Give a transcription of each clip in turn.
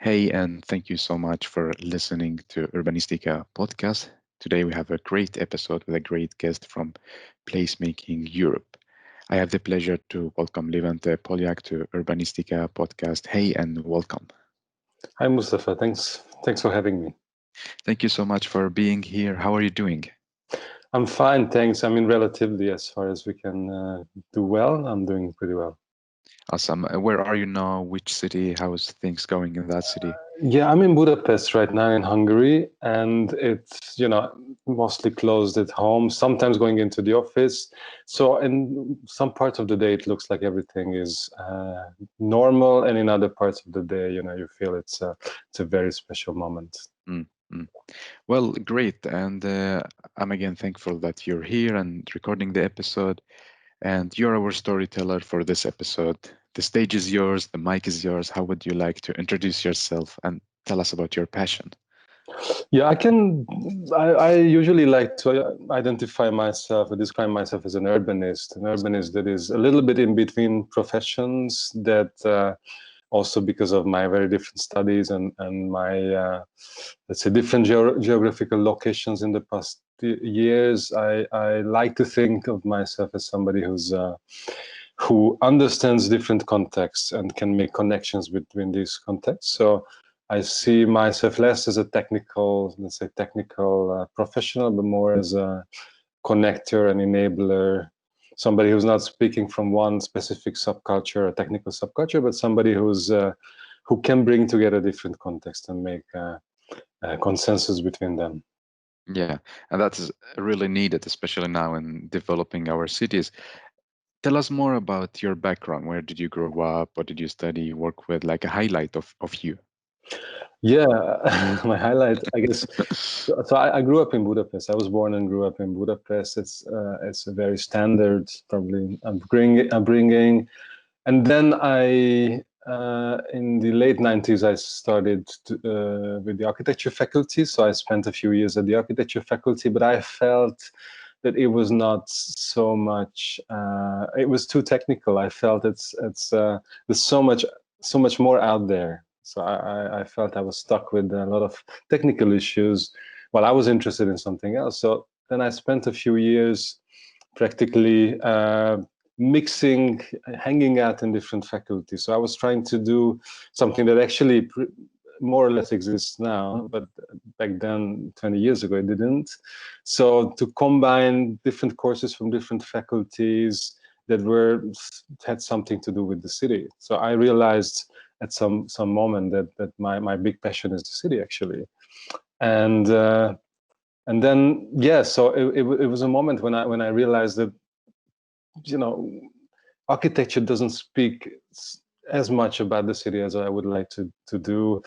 Hey, and thank you so much for listening to Urbanistica podcast. Today we have a great episode with a great guest from Placemaking Europe. I have the pleasure to welcome Levente Polyak to Urbanistica podcast. Hey, and welcome. Hi, Mustafa. Thanks for having me. Thank you so much for being here. How are you doing? I'm fine, thanks. I mean, relatively, as far as we can do well, I'm doing pretty well. Awesome. Where are you now? Which city? How's things going in that city? Yeah, I'm in Budapest right now in Hungary, and it's, mostly closed at home, sometimes going into the office. So in some parts of the day, it looks like everything is normal, and in other parts of the day, you feel it's a very special moment. Mm, mm. Well, great. And I'm again thankful that you're here and recording the episode. And you're our storyteller for this episode. The stage is yours, the mic is yours. How would you like to introduce yourself and tell us about your passion? Yeah, I usually like to identify myself or describe myself as an urbanist that is a little bit in between professions, that also because of my very different studies and my, let's say, different geographical locations in the past years. I like to think of myself as somebody who understands different contexts and can make connections between these contexts. So I see myself less as a technical, let's say, technical professional, but more as a connector and enabler, somebody who's not speaking from one specific subculture, a technical subculture, but somebody who can bring together different contexts and make consensus between them. Yeah, and that is really needed, especially now in developing our cities. Tell us more about your background. Where did you grow up? What did you study, work with, like a highlight of you? Yeah, my highlight, I guess. So I grew up in Budapest. I was born and grew up in Budapest. It's a very standard, probably upbringing. And then in the late 90s, I started with the architecture faculty. So I spent a few years at the architecture faculty, but I felt that it was not so much. It was too technical. I felt there's so much more out there. So I felt I was stuck with a lot of technical issues while I was interested in something else. So then I spent a few years practically mixing, hanging out in different faculties. So I was trying to do something that actually more or less exists now, but back then, 20 years ago, it didn't. So to combine different courses from different faculties that had something to do with the city. So I realized at some moment that my big passion is the city, actually. And then, yeah, so it was a moment when I realized that, architecture doesn't speak as much about the city as I would like to do.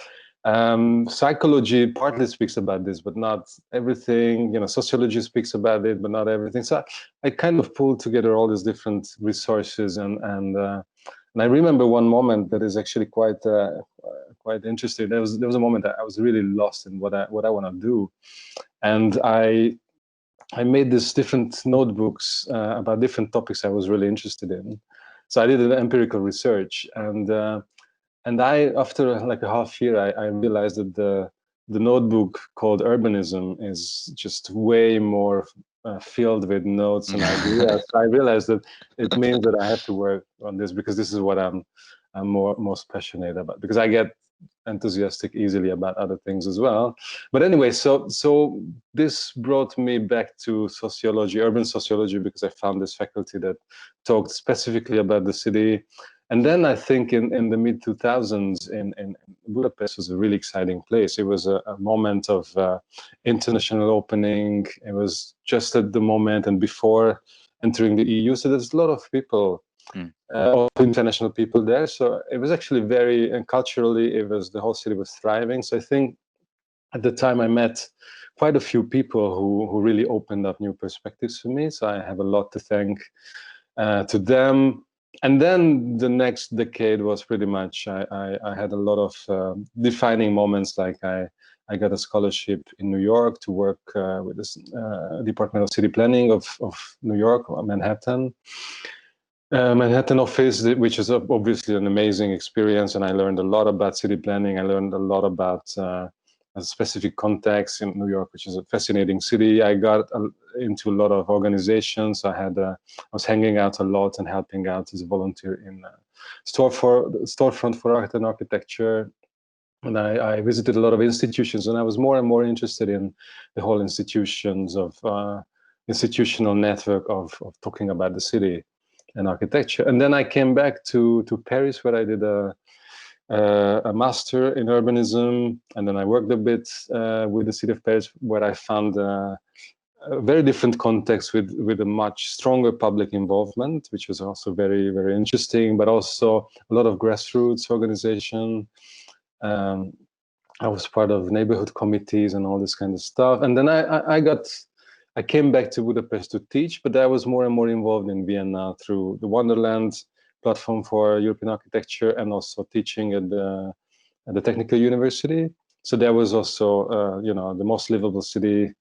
Psychology partly speaks about this, but not everything. Sociology speaks about it, but not everything. So I kind of pulled together all these different resources, and I remember one moment that is actually quite interesting. There was a moment that I was really lost in what I want to do, and I made these different notebooks about different topics I was really interested in. So I did an empirical research, and I, after like a half year, I realized that the notebook called Urbanism is just way more filled with notes and ideas. So I realized that it means that I have to work on this, because this is what I'm most passionate about, because I get enthusiastic easily about other things as well. But anyway, so this brought me back to sociology, urban sociology, because I found this faculty that talked specifically about the city. And then I think in the mid 2000s in Budapest was a really exciting place. It was a moment of international opening. It was just at the moment and before entering the EU. So there's a lot of people, international people there. So it was actually very, and culturally, the whole city was thriving. So I think at the time I met quite a few people who really opened up new perspectives for me. So I have a lot to thank to them. And then the next decade was pretty much, I had a lot of defining moments. Like I got a scholarship in New York to work with the Department of City Planning of New York, Manhattan. Manhattan office, which is obviously an amazing experience, and I learned a lot about city planning. I learned a lot about a specific context in New York, which is a fascinating city. I got into a lot of organizations. I was hanging out a lot and helping out as a volunteer in storefront for art and architecture. And I visited a lot of institutions, and I was more and more interested in the whole institutional network of talking about the city and architecture. And then I came back to Paris, where I did a master in urbanism, and then I worked a bit with the city of Paris, where I found a very different context with a much stronger public involvement, which was also very, very interesting, but also a lot of grassroots organization. I was part of neighborhood committees and all this kind of stuff. And then I came back to Budapest to teach, but I was more and more involved in Vienna through the Wonderland platform for European architecture, and also teaching at the Technical University. So that was also, the most livable city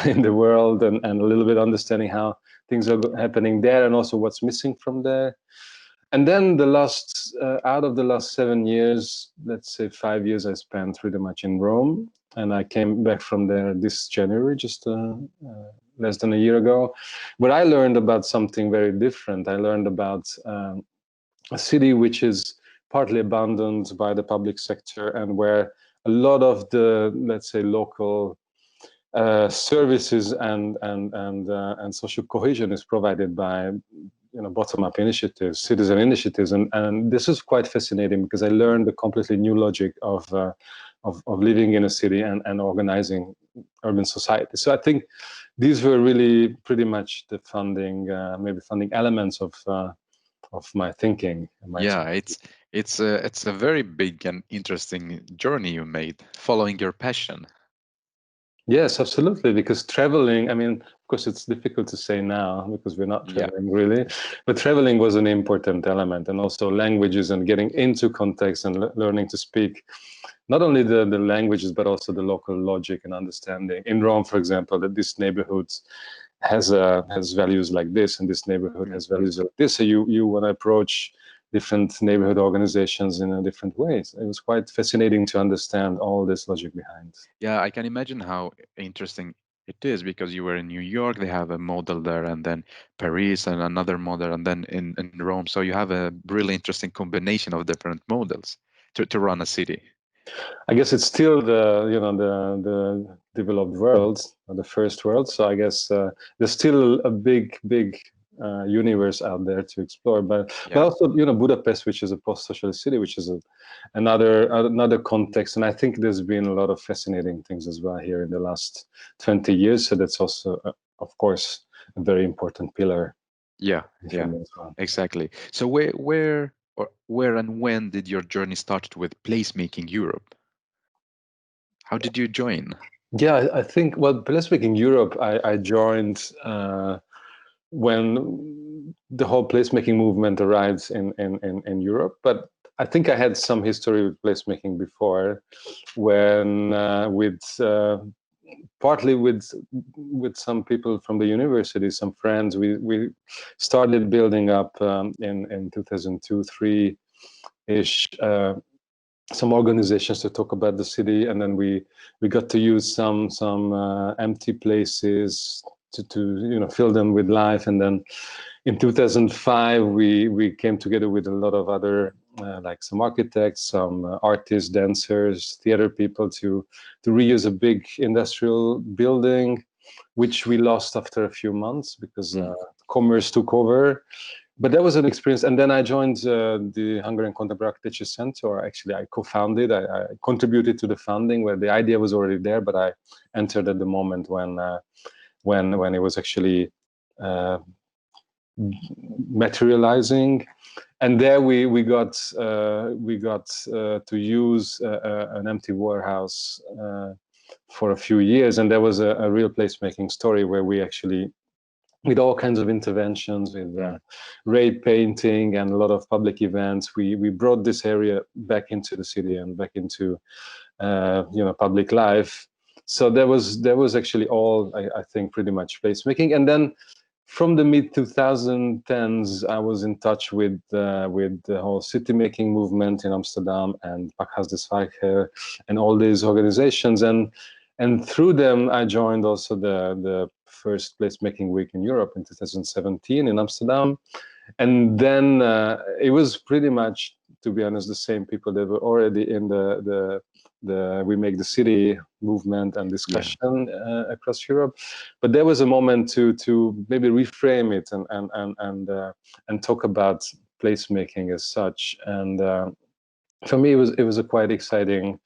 in the world, and a little bit understanding how things are happening there, and also what's missing from there. And then out of the last 7 years, let's say 5 years, I spent pretty much in Rome, and I came back from there this January, just less than a year ago. But I learned about something very different. I learned about a city which is partly abandoned by the public sector, and where a lot of the, let's say, local services and social cohesion is provided by bottom-up initiatives, citizen initiatives, and this is quite fascinating, because I learned a completely new logic of living in a city and organizing urban society. So I think these were really pretty much the founding elements of my thinking. Yeah, it's a very big and interesting journey you made, following your passion. Yes, absolutely. Because traveling, I mean, of course, it's difficult to say now because we're not traveling really, but traveling was an important element, and also languages and getting into context and learning to speak not only the languages, but also the local logic and understanding. In Rome, for example, that this neighborhood has values like this, and this neighborhood has values like this. So you want to approach different neighborhood organizations in a different ways. It was quite fascinating to understand all this logic behind. Yeah, I can imagine how interesting it is, because you were in New York, they have a model there, and then Paris and another model, and then in Rome. So you have a really interesting combination of different models to run a city. I guess it's still the developed world, or the first world. So I guess there's still a big universe out there to explore. But also Budapest, which is a post-socialist city, which is another context. And I think there's been a lot of fascinating things as well here in the last 20 years. So that's also, of course, a very important pillar. Yeah, exactly. So where and when did your journey start with Placemaking Europe? How did you join? Yeah, I think, well, Placemaking Europe, I joined when the whole placemaking movement arrived in Europe. But I think I had some history with placemaking before, when partly with some people from the university, some friends, we started building up in 2002-3-ish some organizations to talk about the city, and then we got to use some empty places to fill them with life. And then in 2005 we came together with a lot of other like some architects, some artists, dancers, theater people to reuse a big industrial building, which we lost after a few months because commerce took over. But that was an experience. And then I joined the Hungarian Contemporary Architecture Center, or actually I co-founded, I contributed to the founding, where the idea was already there, but I entered at the moment when it was actually materializing. And there we got to use an empty warehouse for a few years, and there was a real placemaking story where we actually, with all kinds of interventions, with raid painting and a lot of public events, we brought this area back into the city and back into public life. So there was actually all, I think, pretty much placemaking. And then from the mid 2010s, I was in touch with the whole city making movement in Amsterdam and Pakhuis des Spijker and all these organizations, and through them I joined also the first placemaking week in Europe in 2017 in Amsterdam, and then it was pretty much, to be honest, the same people that were already in the We Make the City movement and discussion across Europe. But there was a moment to maybe reframe it and talk about placemaking as such. And for me, it was a quite exciting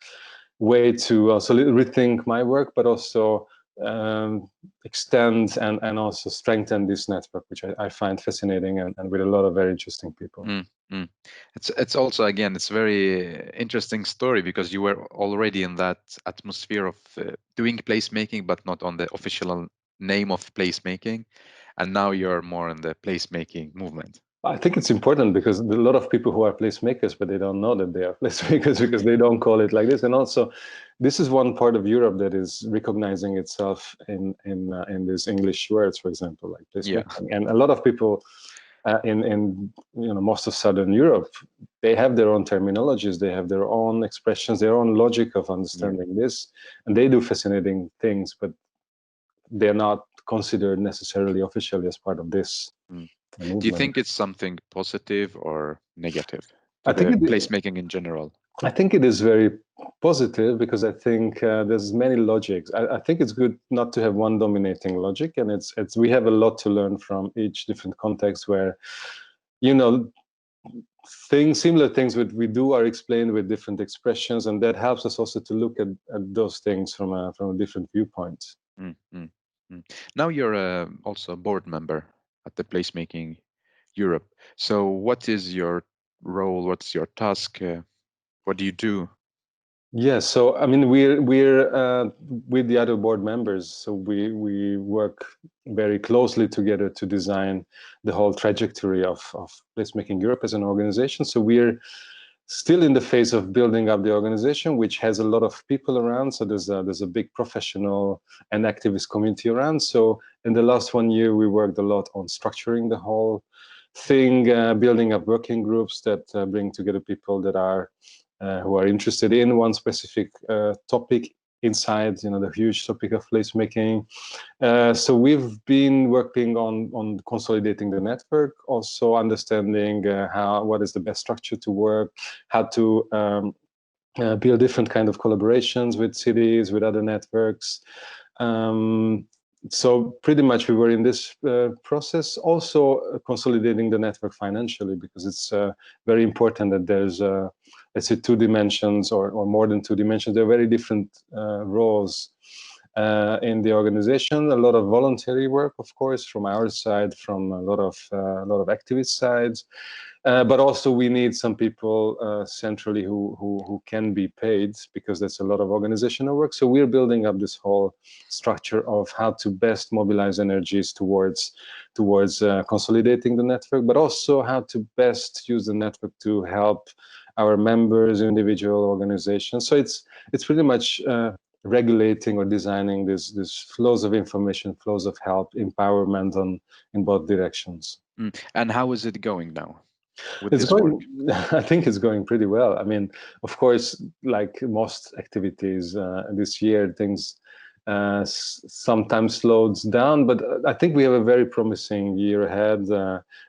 way to also rethink my work, but also extend and also strengthen this network, which I find fascinating, and with a lot of very interesting people. Mm. It's also, again, it's very interesting story, because you were already in that atmosphere of doing placemaking, but not on the official name of placemaking, and now you're more in the placemaking movement. I think it's important because there are a lot of people who are placemakers, but they don't know that they are placemakers because they don't call it like this. And also, this is one part of Europe that is recognizing itself in these English words, for example, like placemaking. And a lot of people in most of Southern Europe, they have their own terminologies, they have their own expressions, their own logic of understanding this, and they do fascinating things, but they're not considered necessarily officially as part of this. Do you think it's something positive or negative to I think placemaking in general? I think it is very positive, because I think there's many logics. I think it's good not to have one dominating logic, and it's we have a lot to learn from each different context where, similar things we do are explained with different expressions, and that helps us also to look at those things from a different viewpoint. Now you're also a board member at the Placemaking Europe. So what is your role? What's your task? What do you do? Yes, so I mean we're with the other board members, so we work very closely together to design the whole trajectory of Placemaking Europe as an organization. So we're still in the phase of building up the organization, which has a lot of people around. So there's a big professional and activist community around. So in the last 1 year, we worked a lot on structuring the whole thing, building up working groups that bring together people that are who are interested in one specific topic inside, the huge topic of placemaking. So we've been working on consolidating the network, also understanding what is the best structure to work, how to build different kind of collaborations with cities, with other networks. So pretty much we were in this process, also consolidating the network financially, because it's very important that there's, let's say, 2 dimensions or more than 2 dimensions. There are very different roles in the organization. A lot of voluntary work, of course, from our side, from a lot of activist sides. But also we need some people centrally who can be paid, because that's a lot of organizational work. So we're building up this whole structure of how to best mobilize energies towards consolidating the network, but also how to best use the network to help our members, individual organizations. So it's pretty much regulating or designing this flows of information, flows of help, empowerment in both directions. And how is it going now? It's going, I think it's going pretty well. I mean, of course, like most activities this year, things sometimes slows down, but I think we have a very promising year ahead.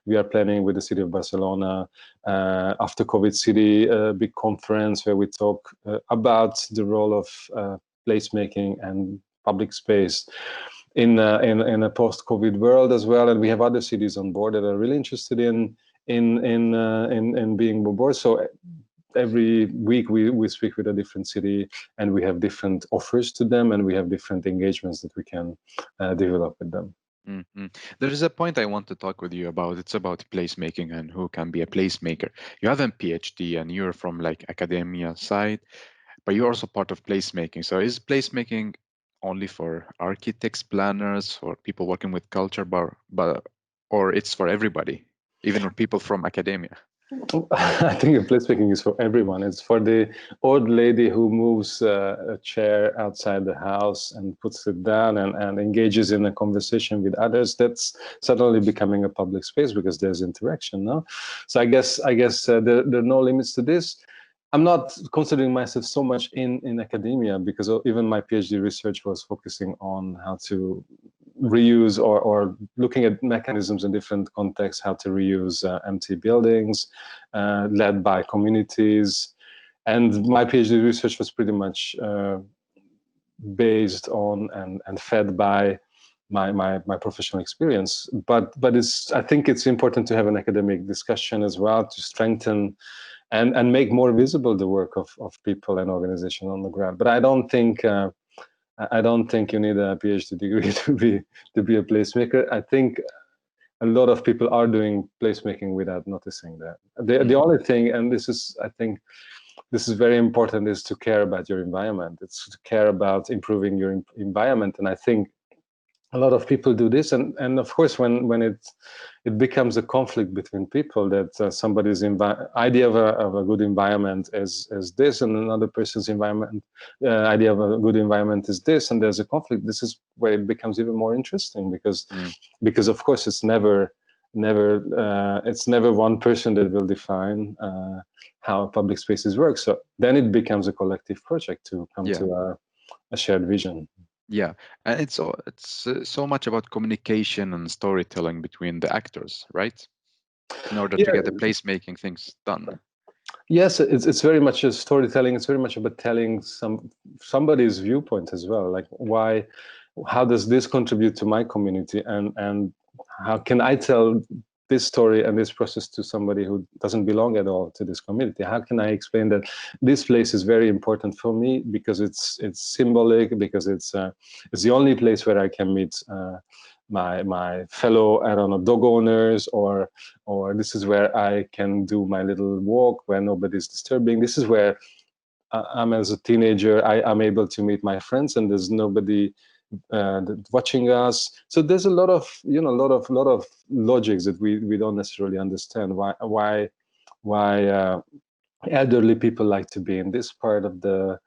We are planning with the city of Barcelona after COVID City, a big conference where we talk about the role of placemaking and public space in a post-COVID world as well. And we have other cities on board that are really interested in being on board. So every week we speak with a different city, and we have different offers to them, and we have different engagements that we can develop with them. There is a point I want to talk with you about. It's about placemaking and who can be a placemaker. You have a PhD and you're from like academia side, but you're also part of placemaking. So is placemaking only for architects, planners, for people working with culture, or it's for everybody, even for people from academia? I think placemaking is for everyone. It's for the old lady who moves a chair outside the house and puts it down and engages in a conversation with others. That's suddenly becoming a public space because there's interaction. No, so I guess there are no limits to this. I'm not considering myself so much in academia because even my PhD research was focusing on how to reuse or looking at mechanisms in different contexts, how to reuse empty buildings led by communities. And my PhD research was pretty much based on and fed by my professional experience. But I think it's important to have an academic discussion as well to strengthen and make more visible the work of people and organizations on the ground. But I don't think you need a PhD degree to be a placemaker. I think a lot of people are doing placemaking without noticing that. The only thing, and this is, I think, this is very important, is to care about your environment. It's to care about improving your environment, and I think a lot of people do this, and of course when it becomes a conflict between people, that somebody's idea of a good environment is this, and another person's environment idea of a good environment is this, and there's a conflict. This is where it becomes even more interesting because of course it's never one person that will define how public spaces work. So then it becomes a collective project to come to a shared vision. Yeah, and it's so much about communication and storytelling between the actors, right? In order to Yeah. get the placemaking things done. Yes, it's very much a storytelling. It's very much about telling somebody's viewpoint as well. Like how does this contribute to my community, and how can I tell this story and this process to somebody who doesn't belong at all to this community? How can I explain that this place is very important for me because it's symbolic, because it's the only place where I can meet my fellow, I don't know, dog owners, or this is where I can do my little walk where nobody's disturbing. This is where I'm, as a teenager, I'm able to meet my friends and there's nobody watching us. So there's a lot of, lot of logics that we don't necessarily understand. Why elderly people like to be in this part of the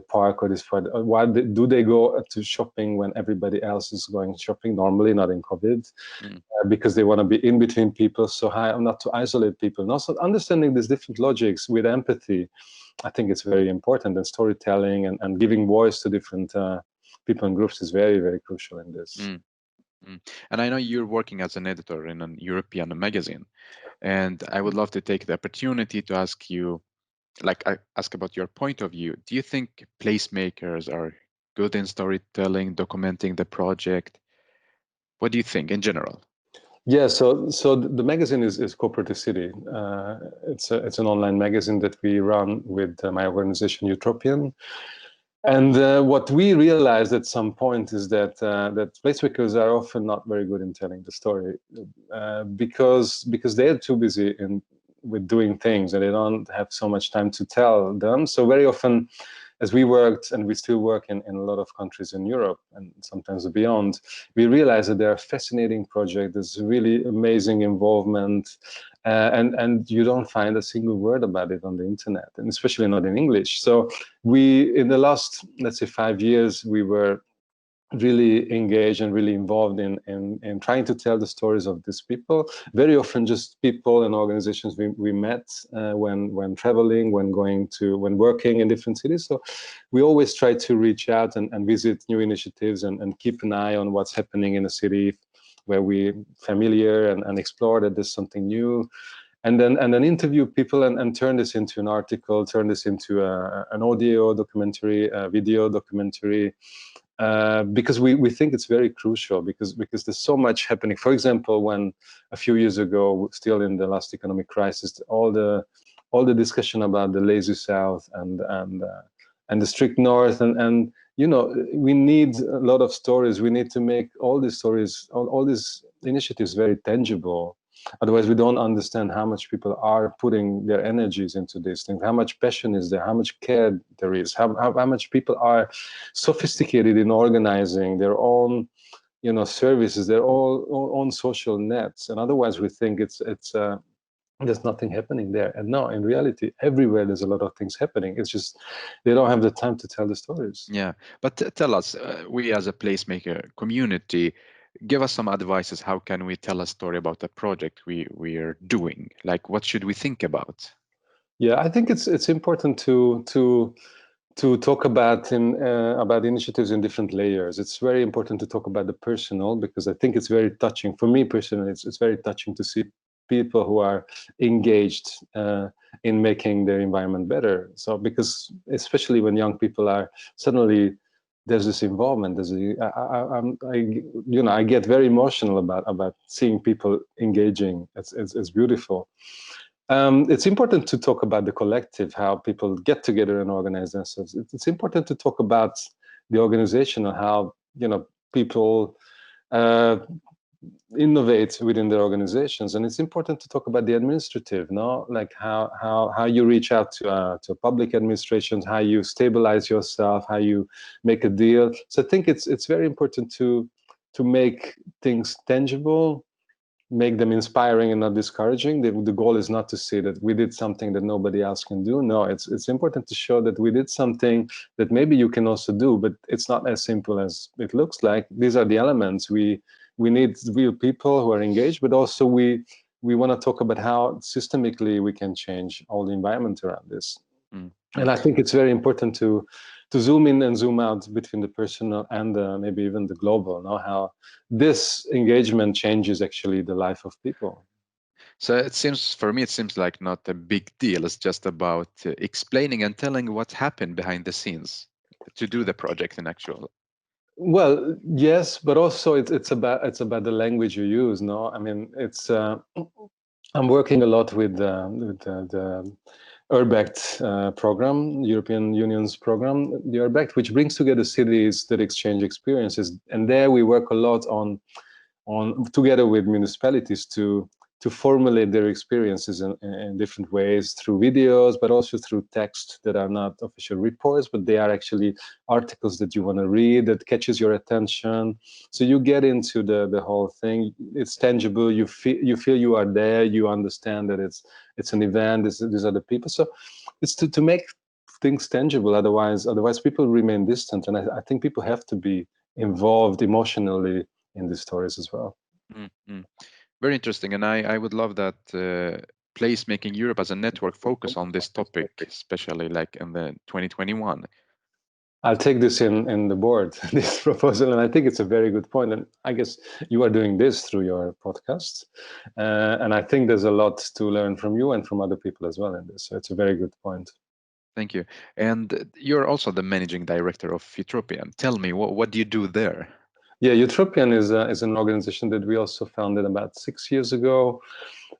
park, or this part. Why do they go to shopping when everybody else is going shopping? Normally not in COVID, because they want to be in between people, so not to isolate people. And also understanding these different logics with empathy, I think it's very important. And storytelling and giving voice to different people and groups is very, very crucial in this. And I know you're working as an editor in an European magazine, and I would love to take the opportunity to ask you, ask about your point of view. Do you think placemakers are good in storytelling, documenting the project? What do you think in general? Yeah, so the magazine is Cooperative City. It's an online magazine that we run with my organization Eutropian. And what we realized at some point is that placemakers are often not very good in telling the story because they are too busy with doing things and they don't have so much time to tell them. So very often, as we worked, and we still work in a lot of countries in Europe and sometimes beyond, we realize that there are fascinating projects. There's really amazing involvement, and you don't find a single word about it on the internet, and especially not in English. So we, in the last, let's say, 5 years, we were really engaged and really involved in trying to tell the stories of these people. Very often just people and organizations we met when traveling, when working in different cities. So we always try to reach out and visit new initiatives and keep an eye on what's happening in a city where we're familiar, and explore that there's something new. And then interview people and turn this into an article, turn this into an audio documentary, a video documentary, because we think it's very crucial, because there's so much happening. For example, when a few years ago, still in the last economic crisis, all the discussion about the lazy South and the strict North, and we need a lot of stories. We need to make all these stories, all these initiatives very tangible. Otherwise, we don't understand how much people are putting their energies into these things, how much passion is there, how much care there is, how much people are sophisticated in organizing their own, services, their own social nets. And otherwise, we think it's there's nothing happening there. And no, in reality, everywhere there's a lot of things happening. It's just they don't have the time to tell the stories. Yeah, but tell us, we as a placemaker community, give us some advices. How can we tell a story about a project we are doing? Like, what should we think about? Yeah, I think it's important to talk about initiatives in different layers. It's very important to talk about the personal, because I think it's very touching. For me personally, it's very touching to see people who are engaged in making their environment better. So because especially when young people are suddenly, there's this involvement. I get very emotional about seeing people engaging. It's beautiful. It's important to talk about the collective, how people get together and organize themselves. It's important to talk about the organization and how people uh, innovate within their organizations. And it's important to talk about the administrative, no, like how you reach out to public administrations, how you stabilize yourself, how you make a deal. So I think it's very important to make things tangible, make them inspiring and not discouraging. The goal is not to say that we did something that nobody else can do. No, it's important to show that we did something that maybe you can also do, but it's not as simple as it looks like. These are the elements. We need real people who are engaged, but also we want to talk about how systemically we can change all the environment around this. Mm, And mm. I think it's very important to zoom in and zoom out between the personal and maybe even the global. Know how this engagement changes actually the life of people. So it seems, for me, it seems like not a big deal. It's just about explaining and telling what happened behind the scenes to do the project in actual. Well, yes, but also it's about the language you use. No, I mean it's. I'm working a lot with the URBACT program, European Union's program, the URBACT, which brings together cities that exchange experiences. And there we work a lot on together with municipalities to formulate their experiences in different ways through videos, but also through text that are not official reports, but they are actually articles that you want to read, that catches your attention. So you get into the whole thing. It's tangible. You feel you are there. You understand that it's an event. These are the people. So it's to make things tangible. Otherwise people remain distant. And I think people have to be involved emotionally in these stories as well. Mm, mm. Very interesting. And I would love that Placemaking Europe as a network focus on this topic, especially like in the 2021. I'll take this in the board, this proposal, and I think it's a very good point. And I guess you are doing this through your podcast, and I think there's a lot to learn from you and from other people as well in this. So it's a very good point. Thank you. And you're also the managing director of Eutropian. Tell me, what do you do there? Yeah, Eutropian is an organization that we also founded about 6 years ago.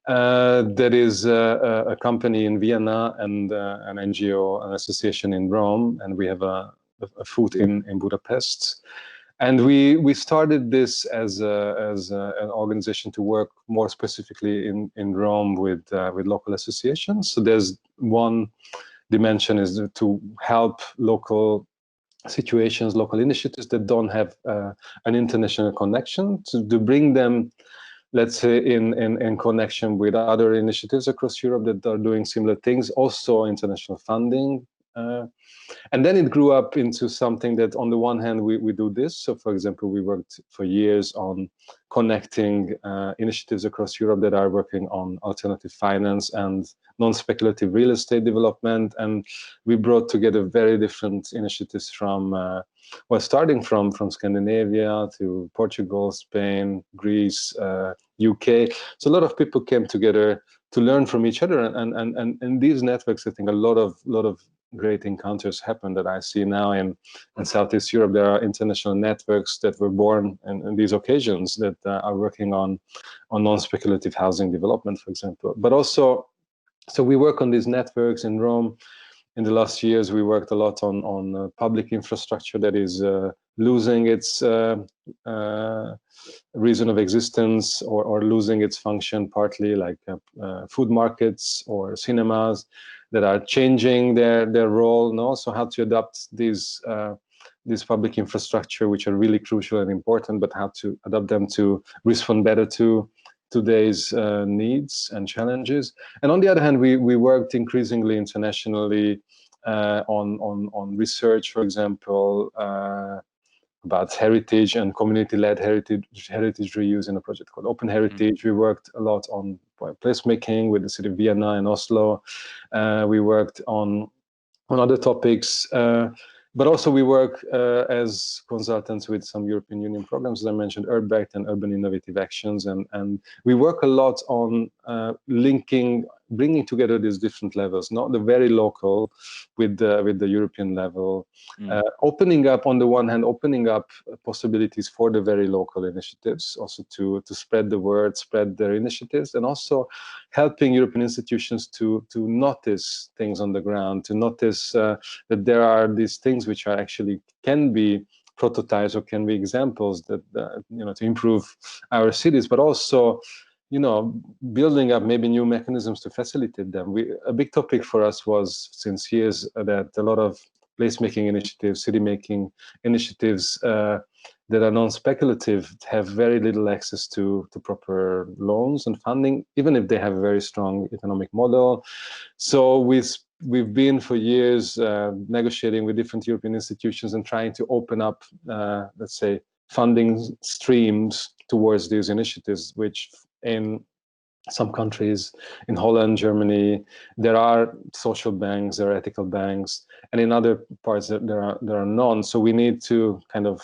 That is a company in Vienna and an NGO, an association in Rome, and we have a foot in Budapest. And we started this as an organization to work more specifically in Rome with local associations. So there's one dimension is to help local situations, local initiatives that don't have an international connection, to bring them, let's say, in connection with other initiatives across Europe that are doing similar things, also international funding. And then it grew up into something that on the one hand we do this. So for example, we worked for years on connecting initiatives across Europe that are working on alternative finance and non-speculative real estate development. And we brought together very different initiatives from starting from Scandinavia to Portugal, Spain, Greece, UK. So a lot of people came together to learn from each other, and these networks, I think a lot of great encounters happen that I see now in Southeast Europe. There are international networks that were born in these occasions that are working on non-speculative housing development, for example. But also, so we work on these networks in Rome. In the last years, we worked a lot on public infrastructure that is losing its reason of existence, or losing its function, partly like food markets or cinemas that are changing their role. No, so how to adapt these public infrastructure, which are really crucial and important, but how to adapt them to respond better to today's needs and challenges. And on the other hand, we worked increasingly internationally on research, for example, about heritage and community-led heritage reuse in a project called Open Heritage. We worked a lot on placemaking with the city of Vienna and Oslo. We worked on other topics, but also we work as consultants with some European Union programs, as I mentioned, URBACT and Urban Innovative Actions, and we work a lot on bringing together these different levels, not the very local with the European level, opening up, on the one hand, opening up possibilities for the very local initiatives, also to spread the word, spread their initiatives, and also helping European institutions to notice things on the ground, to notice that there are these things which are actually can be prototypes or can be examples that to improve our cities, but also building up maybe new mechanisms to facilitate them. A big topic for us was since years that a lot of placemaking initiatives, city making initiatives that are non-speculative have very little access to proper loans and funding, even if they have a very strong economic model. So we've been for years negotiating with different European institutions and trying to open up, let's say, funding streams towards these initiatives, which in some countries, in Holland, Germany, there are social banks, there are ethical banks, and in other parts there are none. So we need to kind of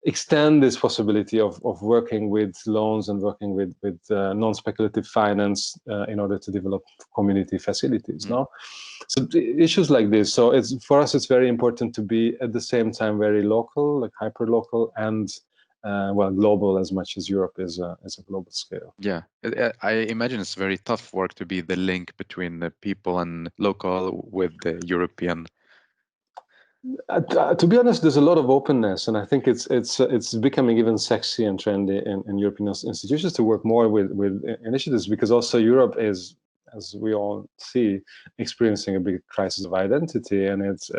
extend this possibility of working with loans and working with non-speculative finance in order to develop community facilities. No, so issues like this. So for us, it's very important to be at the same time very local, like hyper local, and global as much as Europe is a global scale. Yeah, I imagine it's very tough work to be the link between the people and local with the European. To be honest, there's a lot of openness, and I think it's becoming even sexy and trendy in European institutions to work more with initiatives, because also Europe is, as we all see, experiencing a big crisis of identity, and it's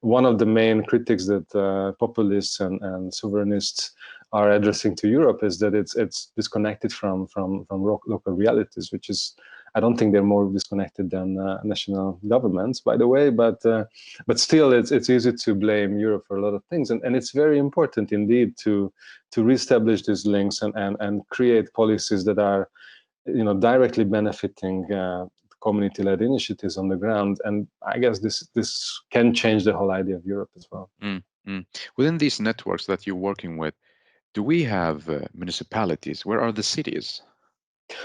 one of the main critics that populists and sovereignists are addressing to Europe is that it's disconnected from local realities, which is, I don't think they're more disconnected than national governments, by the way, but still it's easy to blame Europe for a lot of things, and it's very important indeed to reestablish these links and create policies that are directly benefiting community-led initiatives on the ground. And I guess this can change the whole idea of Europe as well. Within these networks that you're working with, do we have municipalities? Where are the cities?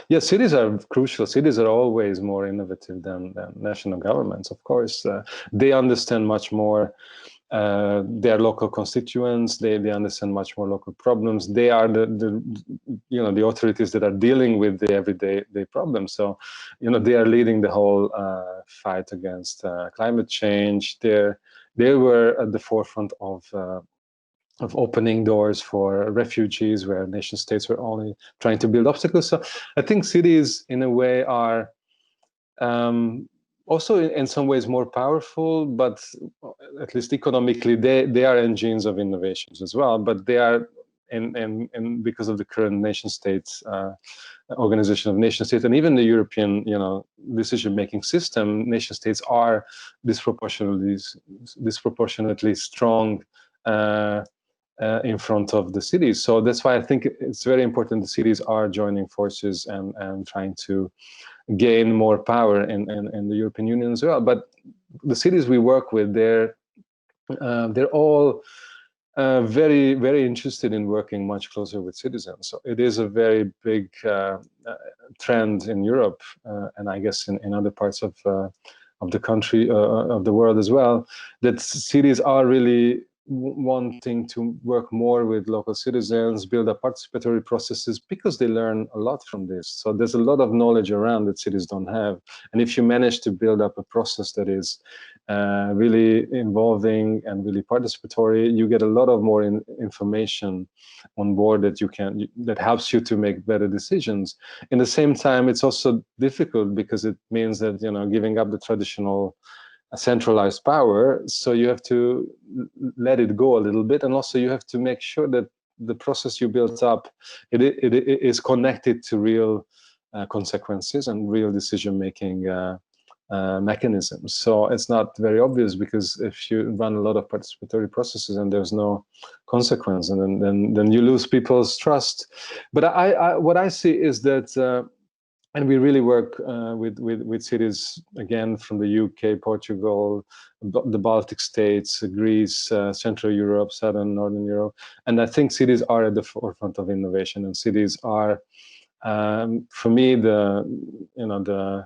Yeah, cities are crucial. Cities are always more innovative than national governments, of course. They understand much more their local constituents. They understand much more local problems. They are the authorities that are dealing with the everyday problems. So they are leading the whole fight against climate change. They were at the forefront of opening doors for refugees, where nation states were only trying to build obstacles. So I think cities in a way are also in some ways more powerful, but at least economically, they are engines of innovations as well. But they are, and because of the current nation states, organization of nation states, and even the European, decision-making system, nation states are disproportionately strong in front of the cities. So that's why I think it's very important the cities are joining forces and trying to gain more power in the European Union as well. But the cities we work with, they're all very, very interested in working much closer with citizens. So it is a very big trend in Europe, and I guess in other parts of the country, of the world as well, that cities are really wanting to work more with local citizens, build up participatory processes, because they learn a lot from this. So there's a lot of knowledge around that cities don't have. And if you manage to build up a process that is really involving and really participatory, you get a lot of more information on board that helps you to make better decisions. In the same time, it's also difficult because it means that, giving up the traditional centralized power, so you have to let it go a little bit, and also you have to make sure that the process you built up, it is connected to real consequences and real decision-making mechanisms. So it's not very obvious, because if you run a lot of participatory processes and there's no consequence, and then you lose people's trust. But what I see is that, and we really work with cities, again, from the UK, Portugal, the Baltic states, Greece, Central Europe, Southern, Northern Europe. And I think cities are at the forefront of innovation, and cities are, for me, the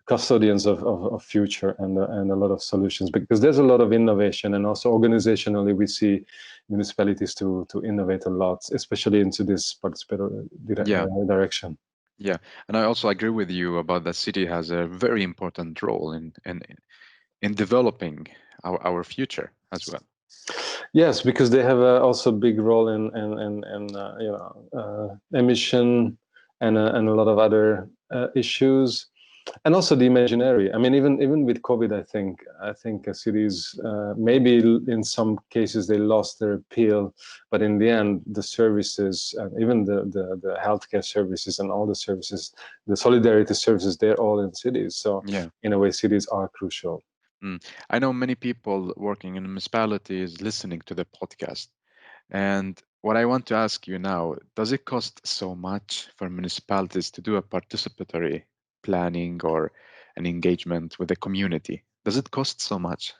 custodians of future and a lot of solutions, because there's a lot of innovation, and also organizationally we see municipalities to innovate a lot, especially into this participatory direction. Yeah, and I also agree with you about that city has a very important role in developing our future as well. Yes, because they have also a big role in emission and a lot of other issues, and also the imaginary. I mean, even with COVID, I think cities maybe in some cases they lost their appeal, but in the end, the services and even the healthcare services and all the services, the solidarity services, they're all in cities. So in a way, cities are crucial. I know many people working in municipalities listening to the podcast. And what I want to ask you now, does it cost so much for municipalities to do a participatory planning or an engagement with the community? Does it cost so much?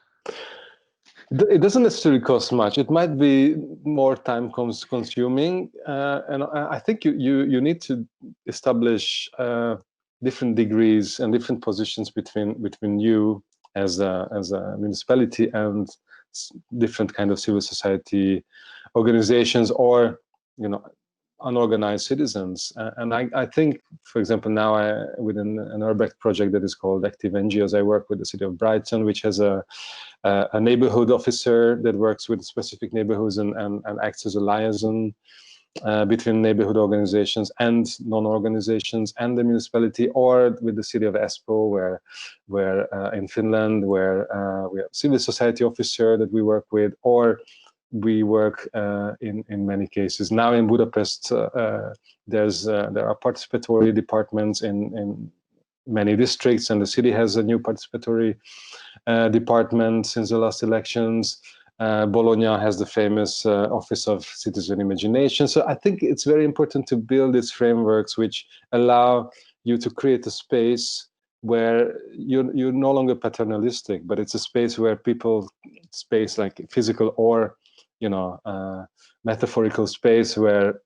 It doesn't necessarily cost much. It might be more time consuming, and I think you need to establish different degrees and different positions between you as a municipality and different kind of civil society organizations, or unorganized citizens. And I think, for example, now within an Urbex project that is called Active NGOs, I work with the city of Brighton, which has a neighborhood officer that works with specific neighborhoods and acts as a liaison between neighborhood organizations and non-organizations and the municipality, or with the city of Espoo, where in Finland, where we have a civil society officer that we work with, or we work in many cases. Now in Budapest, there are participatory departments in many districts, and the city has a new participatory department since the last elections. Bologna has the famous Office of Citizen Imagination. So I think it's very important to build these frameworks which allow you to create a space where you're no longer paternalistic, but it's a space where space like physical or metaphorical space, where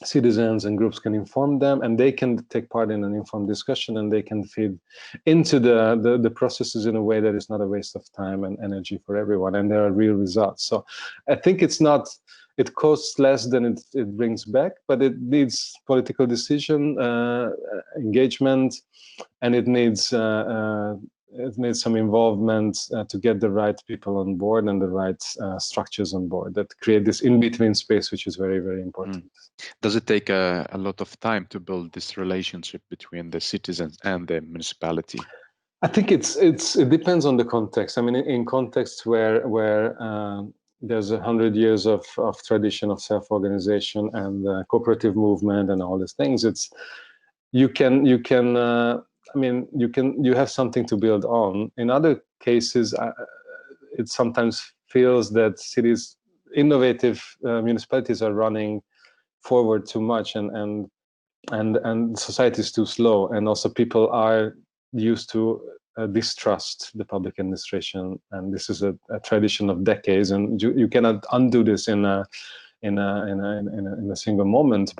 citizens and groups can inform them, and they can take part in an informed discussion, and they can feed into the processes in a way that is not a waste of time and energy for everyone, and there are real results. So I think it costs less than it brings back, but it needs political decision, engagement, and it needs some involvement to get the right people on board and the right structures on board that create this in-between space, which is very, very important. Does it take a lot of time to build this relationship between the citizens and the municipality? I think it depends on the context. I mean, in contexts where there's 100 years of tradition of self-organization and cooperative movement and all these things, you have something to build on. In other cases, it sometimes feels that innovative municipalities are running forward too much, and society is too slow, and also people are used to distrust the public administration, and this is a tradition of decades, and you cannot undo this in a single moment.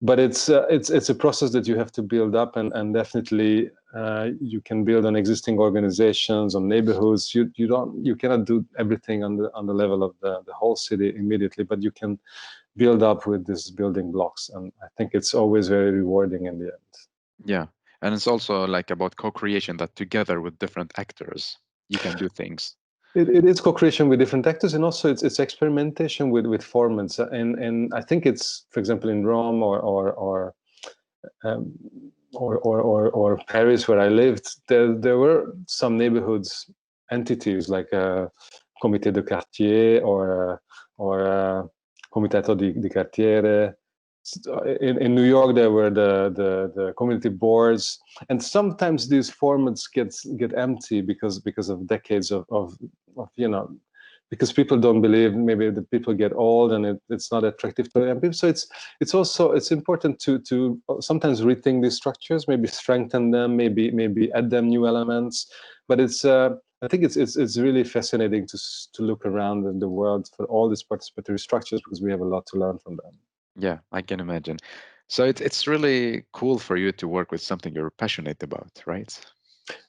But it's a process that you have to build up, and definitely you can build on existing organizations, on neighborhoods. You cannot do everything on the level of the whole city immediately, but you can build up with these building blocks, and I think it's always very rewarding in the end. Yeah, and it's also like about co-creation, that together with different actors you can do things. It is co-creation with different actors, and also it's experimentation with formats. And I think it's, for example, in Rome or Paris, where I lived, there were some neighborhoods entities like a Comité de Quartier or Comitato di Quartiere. In New York, there were the community boards, and sometimes these formats get empty because of decades of because people don't believe, maybe the people get old and it's not attractive to them. So it's important to sometimes rethink these structures, maybe strengthen them, maybe add them new elements. But I think it's really fascinating to look around in the world for all these participatory structures, because we have a lot to learn from them. Yeah, I can imagine. So it's really cool for you to work with something you're passionate about, right?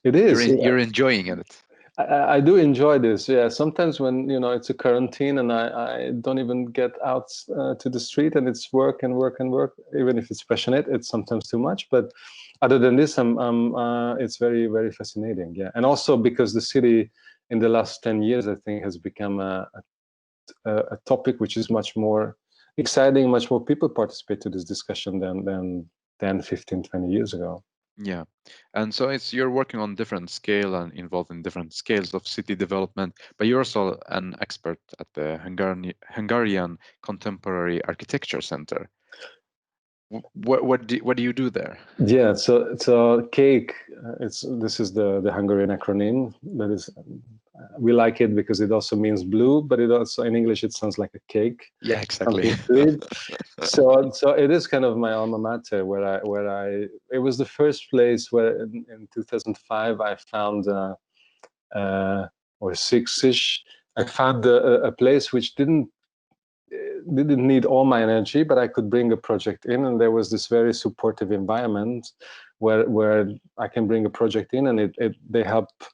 It is. You're enjoying it. I do enjoy this. Yeah, sometimes when it's a quarantine and I don't even get out to the street, and it's work and work and work. Even if it's passionate, it's sometimes too much. But other than this, it's very, very fascinating. Yeah, and also because the city in the last 10 years, I think, has become a topic which is much more exciting. Much more people participate to this discussion than 15, 20 years ago. Yeah. And so you're working on different scale and involved in different scales of city development, but you're also an expert at the Hungarian Contemporary Architecture Center. What do you do there? Yeah, so cake. This is the Hungarian acronym. That is, we like it because it also means blue, but it also in English it sounds like a cake. Yeah, exactly. So it is kind of my alma mater, it was the first place where in 2005 I found or six-ish, I found a place which didn't need all my energy, but I could bring a project in, and there was this very supportive environment where I can bring a project in, and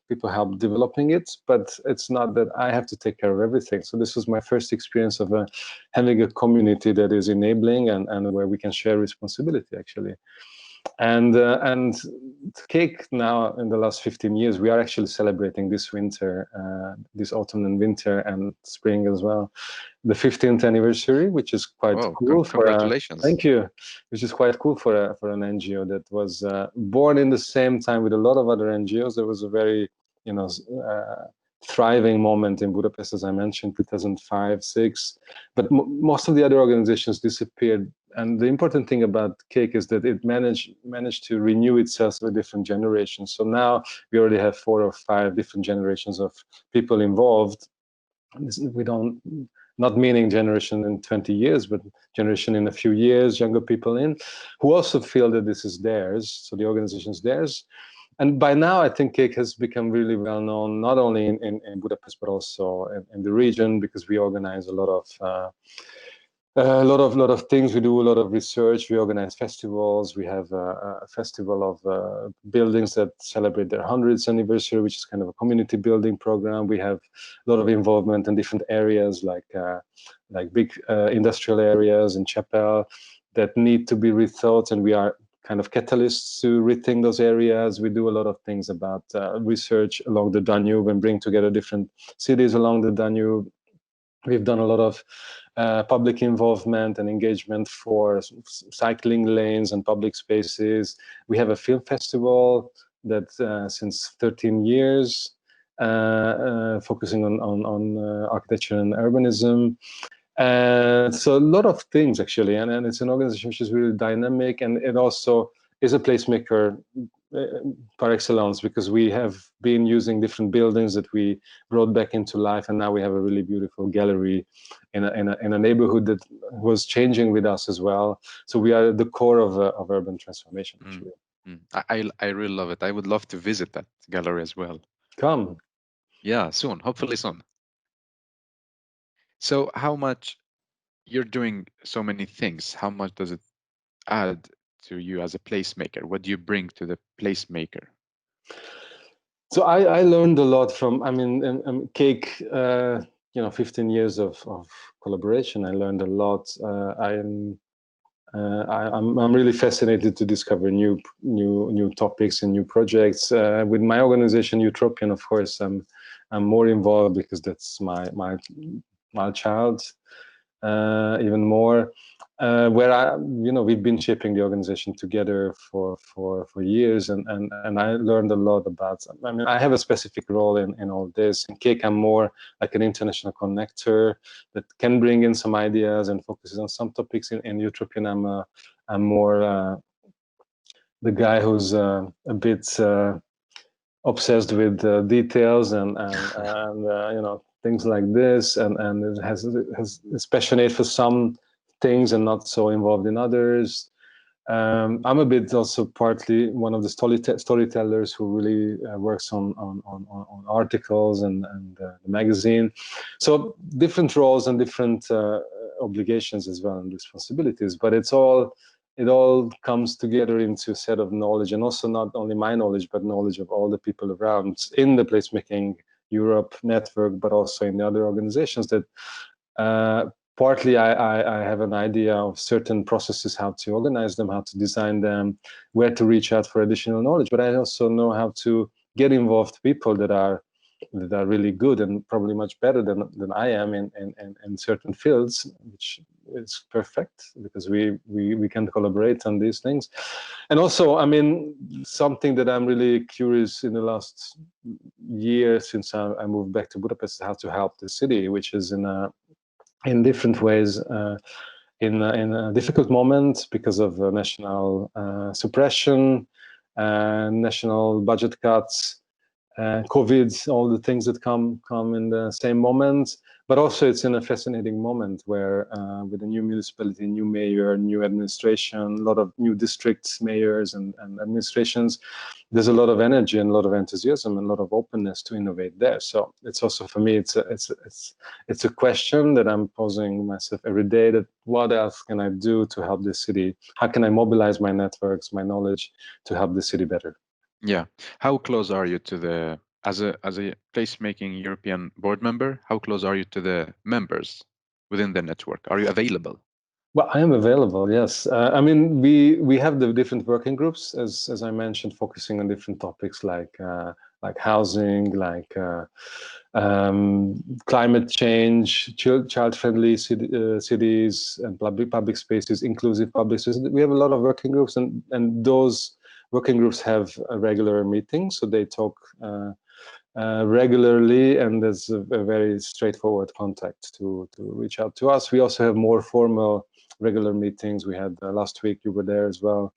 people help developing it, but it's not that I have to take care of everything. So this was my first experience of having a community that is enabling and where we can share responsibility, actually. And cake now, in the last 15 years, we are actually celebrating this winter, this autumn and winter and spring as well, the 15th anniversary, which is quite cool. Congratulations. Thank you. Which is quite cool for an NGO that was born in the same time with a lot of other NGOs. There was a very, thriving moment in Budapest, as I mentioned, 2005, 6. But most of the other organizations disappeared. And the important thing about cake is that it managed to renew itself with different generations. So now we already have 4 or 5 different generations of people involved. We don't, not meaning generation in 20 years, but generation in a few years, younger people who also feel that this is theirs. So the organization is theirs. And by now, I think cake has become really well known, not only in Budapest, but also in the region, because we organize a lot of things. We do a lot of research. We organize festivals. We have a festival of buildings that celebrate their 100th anniversary, which is kind of a community building program. We have a lot of involvement in different areas, like big industrial areas in Chapel that need to be rethought, and we are kind of catalysts to rethink those areas. We do a lot of things about research along the Danube and bring together different cities along the Danube. We've done a lot of public involvement and engagement for cycling lanes and public spaces. We have a film festival that since 13 years, focusing on architecture and urbanism. So a lot of things, actually, and it's an organization which is really dynamic, and it also is a placemaker par excellence, because we have been using different buildings that we brought back into life, and now we have a really beautiful gallery in a neighborhood that was changing with us as well. So we are the core of urban transformation, actually. I really love it. I would love to visit that gallery as well. Come. Yeah, soon, hopefully soon. So how much you're doing so many things, how much does it add to you as a placemaker? What do you bring to the placemaker? So I learned a lot from, cake, 15 years of collaboration. I learned a lot. I'm really fascinated to discover new topics and new projects. With my organization, Eutropian, of course, I'm more involved because that's my child. even more. Where we've been shaping the organization together for years, and I learned a lot about. I mean, I have a specific role in all this. In Cake, I'm more like an international connector that can bring in some ideas and focuses on some topics. In Eutropian, I'm more the guy who's a bit obsessed with details and things like this, and is passionate for some things and not so involved in others. I'm a bit also partly one of the storytellers who really works on articles and the magazine. So different roles and different obligations as well and responsibilities, but it all comes together into a set of knowledge, and also not only my knowledge, but knowledge of all the people around in the Placemaking Europe network, but also in the other organizations that partly I have an idea of certain processes, how to organize them, how to design them, where to reach out for additional knowledge. But I also know how to get involved people that are really good and probably much better than I am in certain fields, which is perfect because we can collaborate on these things. And also, I mean, something that I'm really curious in the last year since I moved back to Budapest is how to help the city, which is in different ways, in a difficult moment because of national suppression, national budget cuts, COVID, all the things that come in the same moment. But also it's in a fascinating moment where with a new municipality, new mayor, new administration, a lot of new districts, mayors and administrations, there's a lot of energy and a lot of enthusiasm and a lot of openness to innovate there. So it's also, for me, it's a question that I'm posing myself every day, that what else can I do to help this city? How can I mobilize my networks, my knowledge to help the city better? Yeah. How close are you to the as a placemaking European board member? How close are you to the members within the network? Are you available? Well, I am available, yes. I mean, we have the different working groups, as I mentioned, focusing on different topics like housing, like climate change, child-friendly cities, and public spaces, inclusive public spaces. We have a lot of working groups, and those working groups have a regular meetings, so they talk regularly, and there's a very straightforward contact to reach out to us. We also have more formal regular meetings. We had last week, you were there as well,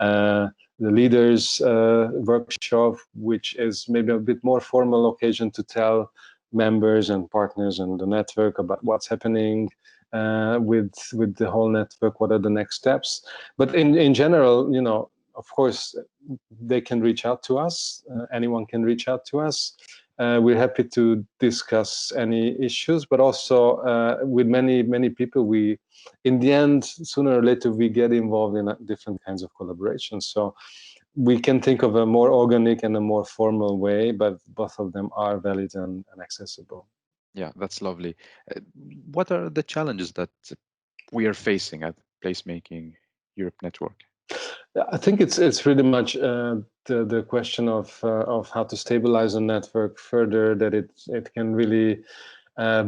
the leaders workshop, which is maybe a bit more formal occasion to tell members and partners and the network about what's happening with the whole network, what are the next steps. But in general, of course, they can reach out to us. Anyone can reach out to us. We're happy to discuss any issues, but also with many people, in the end, sooner or later, we get involved in different kinds of collaborations. So we can think of a more organic and a more formal way, but both of them are valid and accessible. Yeah, that's lovely. What are the challenges that we are facing at Placemaking Europe Network? I think it's really much the question of how to stabilize a network further, that it can really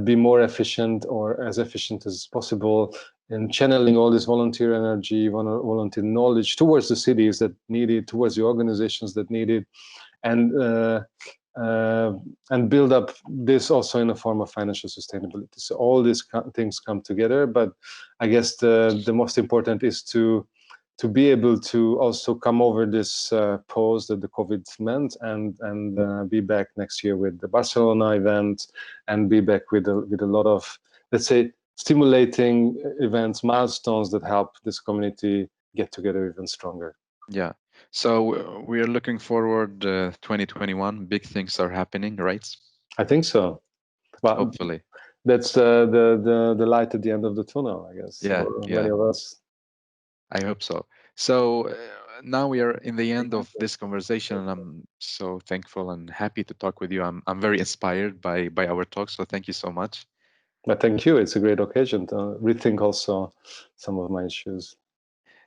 be more efficient or as efficient as possible in channeling all this volunteer energy, volunteer knowledge towards the cities that need it, towards the organizations that need it, and build up this also in a form of financial sustainability. So all these things come together, but I guess the most important is to be able to also come over this pause that the COVID meant, and be back next year with the Barcelona event, and be back with a lot of, let's say, stimulating events, milestones that help this community get together even stronger. Yeah. So we are looking forward 2021. Big things are happening, right? I think so. Well, hopefully. That's the light at the end of the tunnel, I guess, Yeah, for yeah. many of us. I hope so. So now we are in the end of this conversation, and I'm so thankful and happy to talk with you. I'm very inspired by our talk, so thank you so much. But thank you. It's a great occasion to rethink also some of my issues.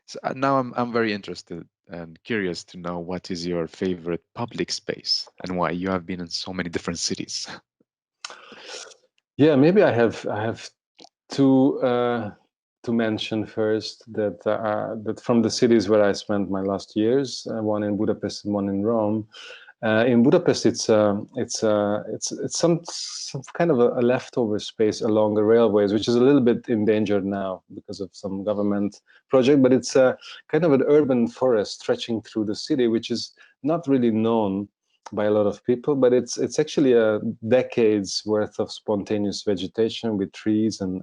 So now I'm very interested and curious to know what is your favorite public space and why. You have been in so many different cities. Yeah, maybe I have to mention first that that from the cities where I spent my last years, one in Budapest and one in Rome. In Budapest, it's some kind of a leftover space along the railways, which is a little bit endangered now because of some government project. But it's a kind of an urban forest stretching through the city, which is not really known by a lot of people. But it's actually a decades worth of spontaneous vegetation with trees and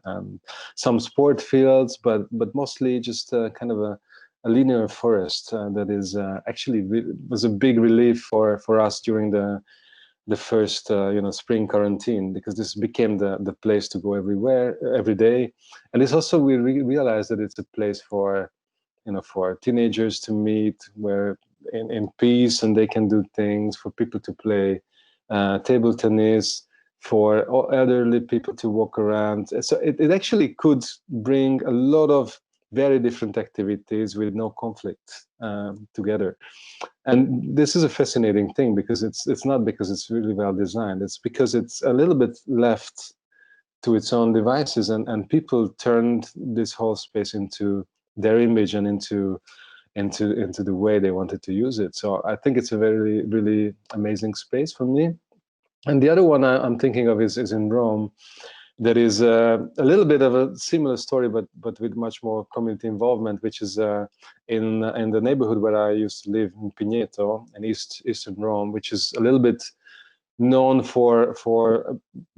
some sport fields, but mostly just kind of a linear forest that is actually was a big relief for us during the first spring quarantine, because this became the place to go every day. And it's also we realized that it's a place for for teenagers to meet, where in peace, and they can do things, for people to play table tennis, for elderly people to walk around. So it actually could bring a lot of very different activities with no conflict together. And this is a fascinating thing, because it's not because it's really well designed, it's because it's a little bit left to its own devices, and people turned this whole space into their image and into the way they wanted to use it. So I think it's a very, really amazing space for me. And the other one I'm thinking of is in Rome. That is a little bit of a similar story, but with much more community involvement, which is in the neighborhood where I used to live, in Pineto, in eastern Rome, which is a little bit known for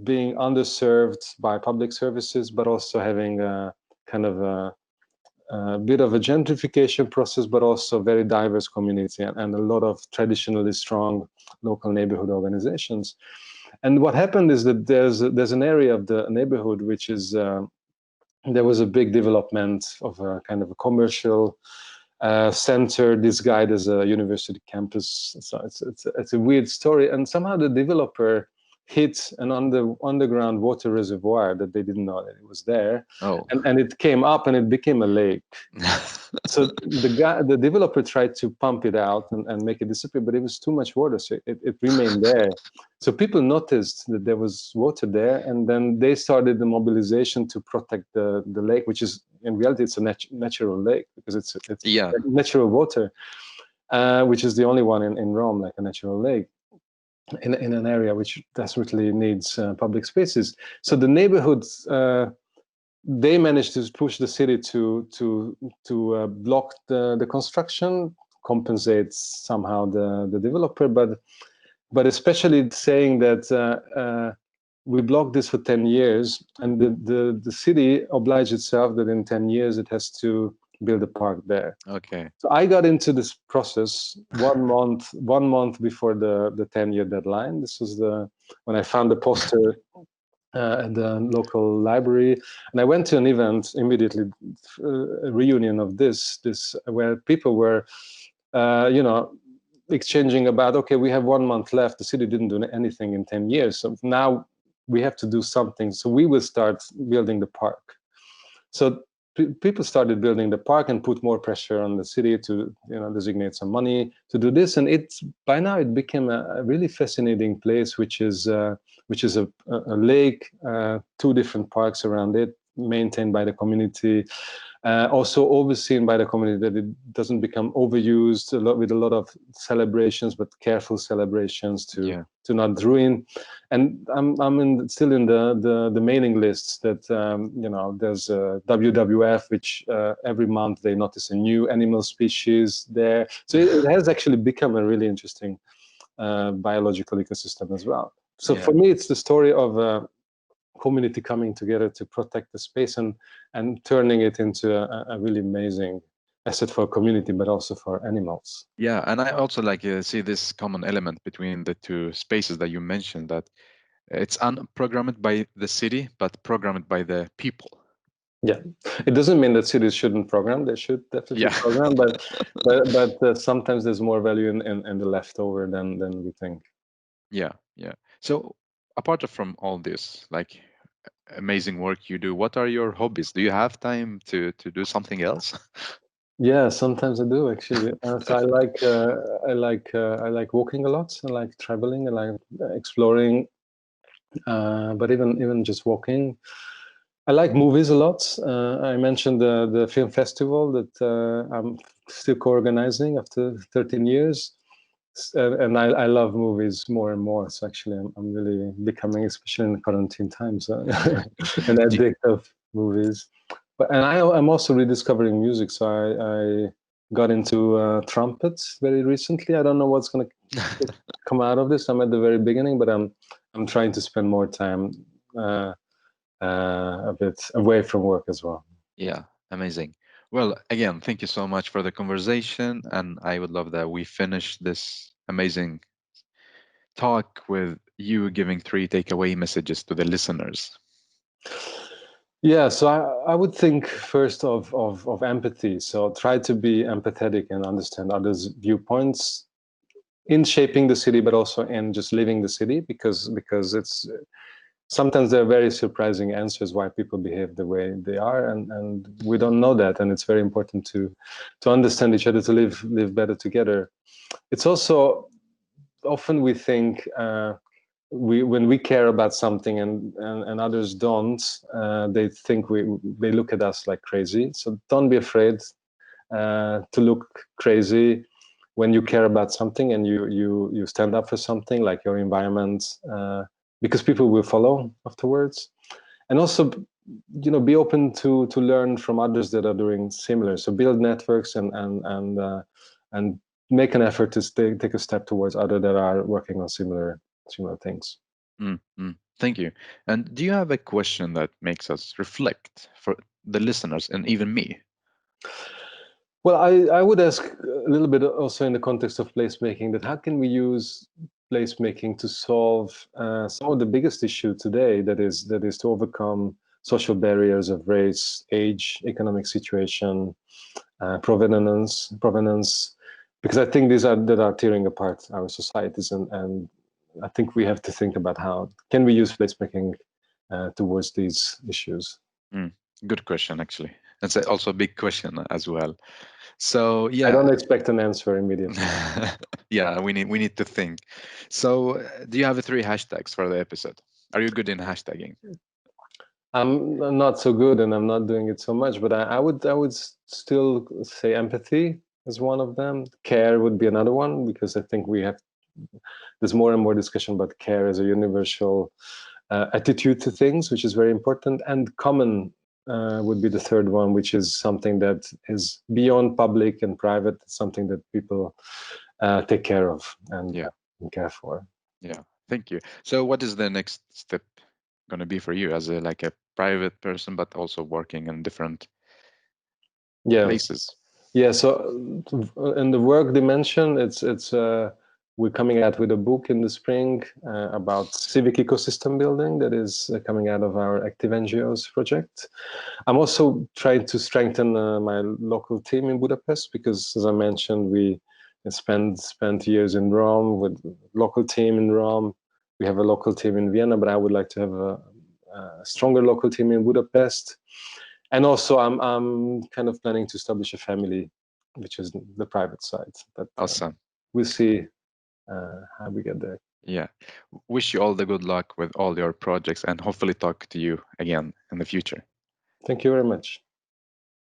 being underserved by public services, but also having a kind of a bit of a gentrification process, but also very diverse community and a lot of traditionally strong local neighborhood organizations. And what happened is that there's an area of the neighborhood which is there was a big development of a kind of a commercial center disguised as a university campus. So it's a weird story, and somehow the developer hit an underground water reservoir that they didn't know that it was there. Oh. And it came up and it became a lake. So the developer tried to pump it out and make it disappear, but it was too much water, so it remained there. So people noticed that there was water there, and then they started the mobilization to protect the lake, which is, in reality, it's a natural lake, because it's natural water, which is the only one in Rome, like a natural lake, in an area which desperately needs public spaces. So the neighborhoods, they managed to push the city to block the construction, compensate somehow the developer, but especially saying that we blocked this for 10 years, and the city obliged itself that in 10 years it has to build a park there. Okay. So I got into this process 1 month before the 10-year deadline. This was when I found the poster at the local library, and I went to an event immediately, a reunion of this where people were, exchanging about, okay, we have 1 month left. The city didn't do anything in 10 years, so now we have to do something. So we will start building the park. So people started building the park and put more pressure on the city to designate some money to do this, and by now it became a really fascinating place, which is a lake, 2 different parks around it, maintained by the community, also overseen by the community, that it doesn't become overused with a lot of celebrations, but careful celebrations to not ruin. And I'm still in the mailing lists that there's WWF, which every month they notice a new animal species there. So it has actually become a really interesting biological ecosystem as well. So for me, it's the story of community coming together to protect the space and turning it into a really amazing asset for community, but also for animals. Yeah, and I also see this common element between the 2 spaces that you mentioned, that it's unprogrammed by the city, but programmed by the people. Yeah, it doesn't mean that cities shouldn't program. They should definitely program, but sometimes there's more value in the leftover than we think. Yeah. So apart from all this, amazing work you do, what are your hobbies? Do you have time to do something else? Yeah, sometimes I do, actually. So I like walking a lot. I like traveling. I like exploring. But even just walking. I like movies a lot. I mentioned the film festival that I'm still co-organizing after 13 years. And I love movies more and more. So actually, I'm really becoming, especially in quarantine times, an Do- addict of movies. And I'm also rediscovering music. So I got into trumpets very recently. I don't know what's going to come out of this. I'm at the very beginning, but I'm trying to spend more time a bit away from work as well. Yeah, amazing. Well, again, thank you so much for the conversation, and I would love that we finish this amazing talk with you giving 3 takeaway messages to the listeners. Yeah, so I would think first of empathy. So try to be empathetic and understand others' viewpoints in shaping the city, but also in just living the city, because it's sometimes there are very surprising answers why people behave the way they are, and we don't know that, and it's very important to understand each other, to live better together. It's also often we think when we care about something and others don't, they think they look at us like crazy. So don't be afraid to look crazy when you care about something and you stand up for something like your environment, because people will follow afterwards. And also, be open to learn from others that are doing similar. So build networks and make an effort to take a step towards others that are working on similar things. Thank you. And do you have a question that makes us reflect for the listeners and even me? Well, I would ask a little bit also in the context of placemaking, that how can we use placemaking to solve some of the biggest issue today, that is to overcome social barriers of race, age, economic situation, provenance, because I think these are that are tearing apart our societies, and I think we have to think about how can we use placemaking towards these issues. Mm, Good question, actually. That's also a big question as well. So I yeah, don't expect an answer immediately. yeah, we need to think. So do you have 3 hashtags for the episode? Are you good in hashtagging? I'm not so good, and I'm not doing it so much. But I would still say empathy is one of them. Care would be another one, because I think there's more and more discussion about care as a universal attitude to things, which is very important. And common would be the third one, which is something that is beyond public and private. It's something that people take care of and Yeah, care for. yeah. Thank you. So what is the next step going to be for you as a private person, but also working in different Yeah. places? Yeah, so in the work dimension, it's we're coming out with a book in the spring about civic ecosystem building that is coming out of our Active NGOs project. I'm also trying to strengthen my local team in Budapest, because, as I mentioned, we spent years in Rome with local team in Rome. We have a local team in Vienna, but I would like to have a stronger local team in Budapest. And also, I'm kind of planning to establish a family, which is the private side. But Awesome. we'll see how we get there. Yeah. Wish you all the good luck with all your projects and hopefully talk to you again in the future. Thank you very much.